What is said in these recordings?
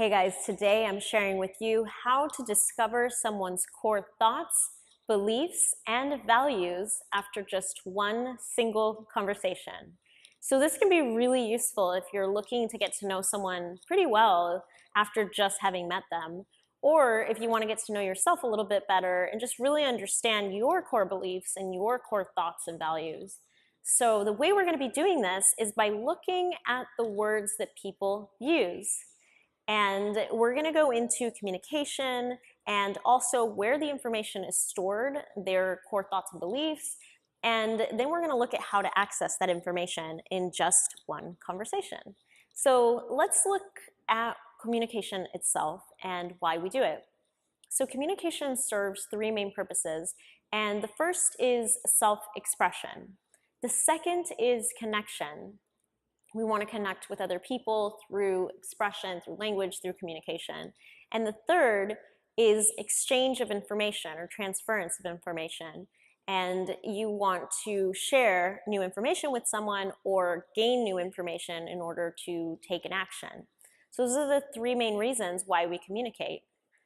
Hey guys, today I'm sharing with you how to discover someone's core thoughts, beliefs, and values after just one single conversation. So this can be really useful if you're looking to get to know someone pretty well after just having met them, or if you want to get to know yourself a little bit better and just really understand your core beliefs and your core thoughts and values. So the way we're going to be doing this is by looking at the words that people use. And we're going to go into communication and also where the information is stored, their core thoughts and beliefs. And then we're going to look at how to access that information in just one conversation. So let's look at communication itself and why we do it. So communication serves three main purposes, and the first is self-expression. The second is connection. We want to connect with other people through expression, through language, through communication. And the third is exchange of information or transference of information. And you want to share new information with someone or gain new information in order to take an action. So those are the three main reasons why we communicate.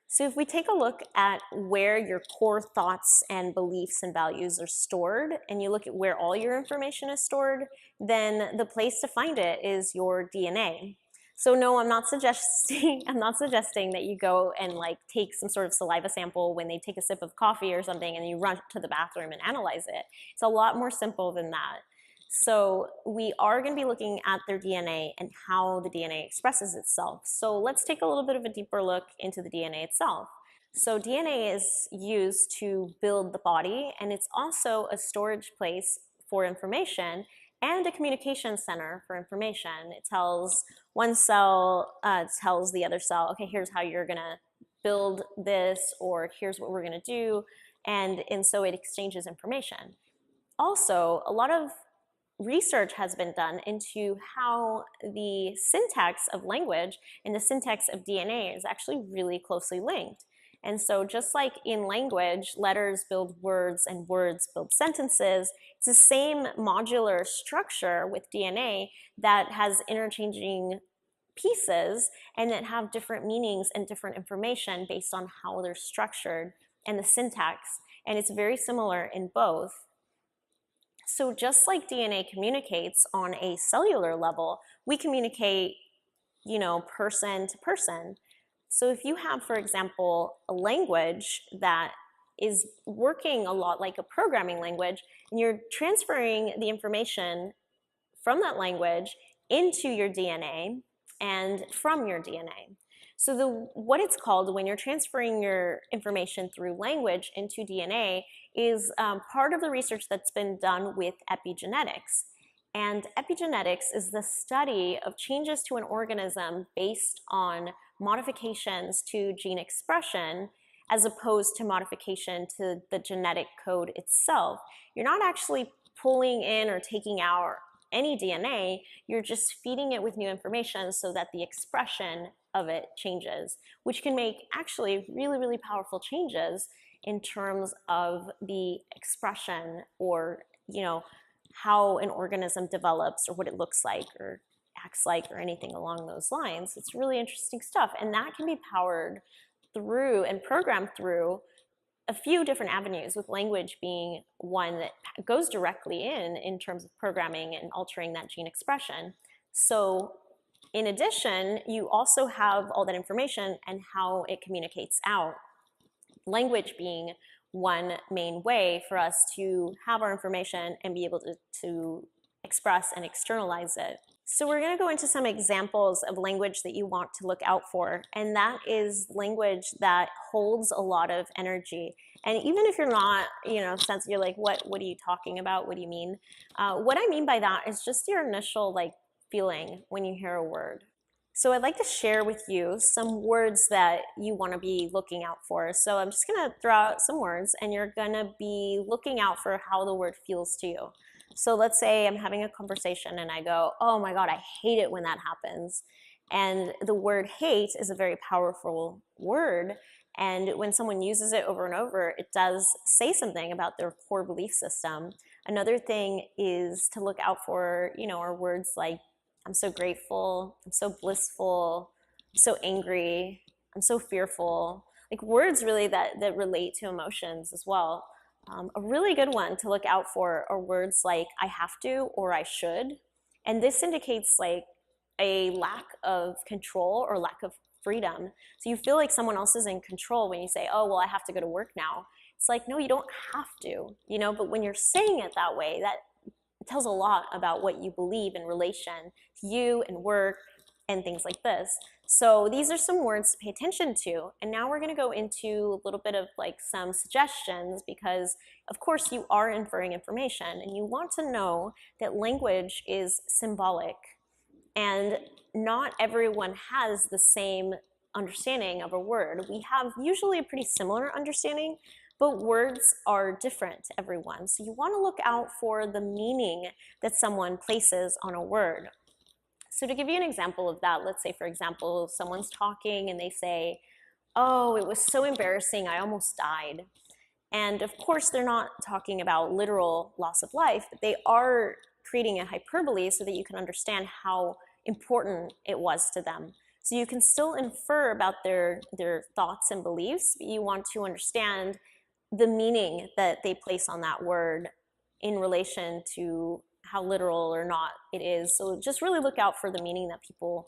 So if we take a look at where your core thoughts and beliefs and values are stored, and you look at where all your information is stored, then the place to find it is your DNA. So no, I'm not suggesting that you go and like take some sort of saliva sample when they take a sip of coffee or something and you run to the bathroom and analyze it. It's a lot more simple than that. So we are going to be looking at their DNA and how the DNA expresses itself. So let's take a little bit of a deeper look into the DNA itself. So DNA is used to build the body, and it's also a storage place for information and a communication center for information. It tells one cell, tells the other cell, okay, here's how you're going to build this, or here's what we're going to do. And so it exchanges information. Also, a lot of research has been done into how the syntax of language and the syntax of DNA is actually really closely linked. And so just like in language, letters build words and words build sentences, it's the same modular structure with DNA that has interchanging pieces and that have different meanings and different information based on how they're structured and the syntax. And it's very similar in both. So just like DNA communicates on a cellular level, we communicate, person to person. So if you have, for example, a language that is working a lot like a programming language, and you're transferring the information from that language into your DNA and from your DNA. So what it's called when you're transferring your information through language into DNA is part of the research that's been done with epigenetics. And epigenetics is the study of changes to an organism based on modifications to gene expression as opposed to modification to the genetic code itself. You're not actually pulling in or taking out any DNA, you're just feeding it with new information so that the expression of it changes, which can make actually really, really powerful changes in terms of the expression or, how an organism develops or what it looks like or acts like or anything along those lines. It's really interesting stuff. And that can be powered through and programmed through a few different avenues, with language being one that goes directly in terms of programming and altering that gene expression. So in addition, you also have all that information and how it communicates out. Language being one main way for us to have our information and be able to express and externalize it. So we're going to go into some examples of language that you want to look out for, and that is language that holds a lot of energy. And even if you're not, you're like, what are you talking about? What do you mean? What I mean by that is just your initial feeling when you hear a word. So I'd like to share with you some words that you want to be looking out for. So I'm just going to throw out some words, and you're going to be looking out for how the word feels to you. So let's say I'm having a conversation and I go, oh my God, I hate it when that happens. And the word hate is a very powerful word. And when someone uses it over and over, it does say something about their core belief system. Another thing is to look out for, are words like, I'm so grateful, I'm so blissful, so angry, I'm so fearful. Like words really that relate to emotions as well. A really good one to look out for are words like I have to or I should. And this indicates like a lack of control or lack of freedom. So you feel like someone else is in control when you say, oh, well, I have to go to work now. It's like, no, you don't have to, but when you're saying it that way, that tells a lot about what you believe in relation to you and work and things like this. So these are some words to pay attention to. And now we're going to go into a little bit of like some suggestions because of course you are inferring information and you want to know that language is symbolic and not everyone has the same understanding of a word. We have usually a pretty similar understanding, but words are different to everyone. So you want to look out for the meaning that someone places on a word. So to give you an example of that, let's say, for example, someone's talking and they say, oh, it was so embarrassing, I almost died. And of course, they're not talking about literal loss of life, but they are creating a hyperbole so that you can understand how important it was to them. So you can still infer about their thoughts and beliefs, but you want to understand the meaning that they place on that word in relation to how literal or not it is. So just really look out for the meaning that people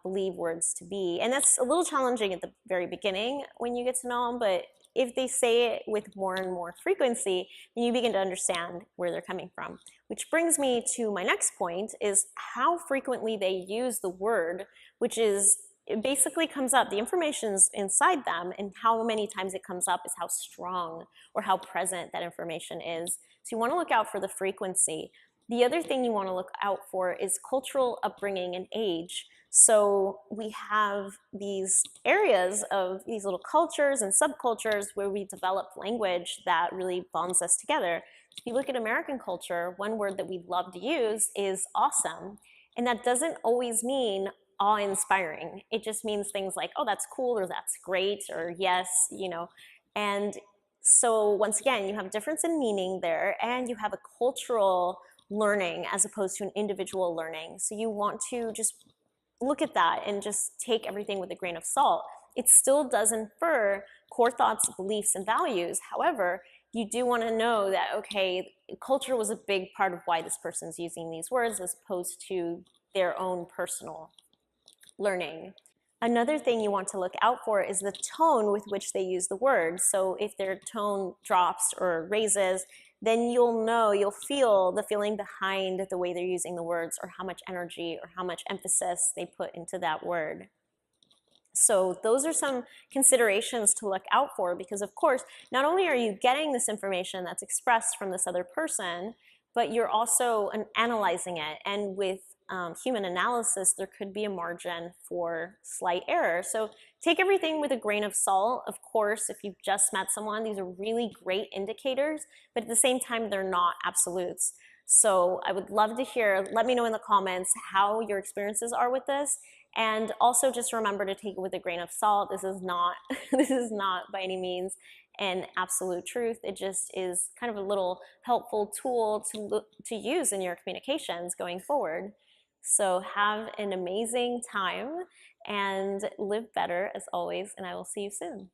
believe words to be. And that's a little challenging at the very beginning when you get to know them, but if they say it with more and more frequency, then you begin to understand where they're coming from. Which brings me to my next point is how frequently they use the word, which is, it basically comes up, the information's inside them, and how many times it comes up is how strong or how present that information is. So you want to look out for the frequency. The other thing you want to look out for is cultural upbringing and age. So we have these areas of these little cultures and subcultures where we develop language that really bonds us together. If you look at American culture, one word that we love to use is awesome. And that doesn't always mean awe-inspiring. It just means things like, oh, that's cool, or that's great, or yes, And so once again, you have a difference in meaning there, and you have a cultural learning as opposed to an individual learning. So you want to just look at that and just take everything with a grain of salt. It still does infer core thoughts, beliefs, and values. However, you do want to know that, okay, culture was a big part of why this person's using these words as opposed to their own personal learning. Another thing you want to look out for is the tone with which they use the word. So if their tone drops or raises, then you'll feel the feeling behind the way they're using the words, or how much energy or how much emphasis they put into that word. So those are some considerations to look out for, because of course, not only are you getting this information that's expressed from this other person, but you're also analyzing it. And with human analysis, there could be a margin for slight error. So take everything with a grain of salt. Of course, if you've just met someone, these are really great indicators, but at the same time, they're not absolutes. So I would love to hear, let me know in the comments how your experiences are with this. And also just remember to take it with a grain of salt. This is not, this is not by any means an absolute truth. It just is kind of a little helpful tool to use in your communications going forward. So have an amazing time and live better as always, and I will see you soon.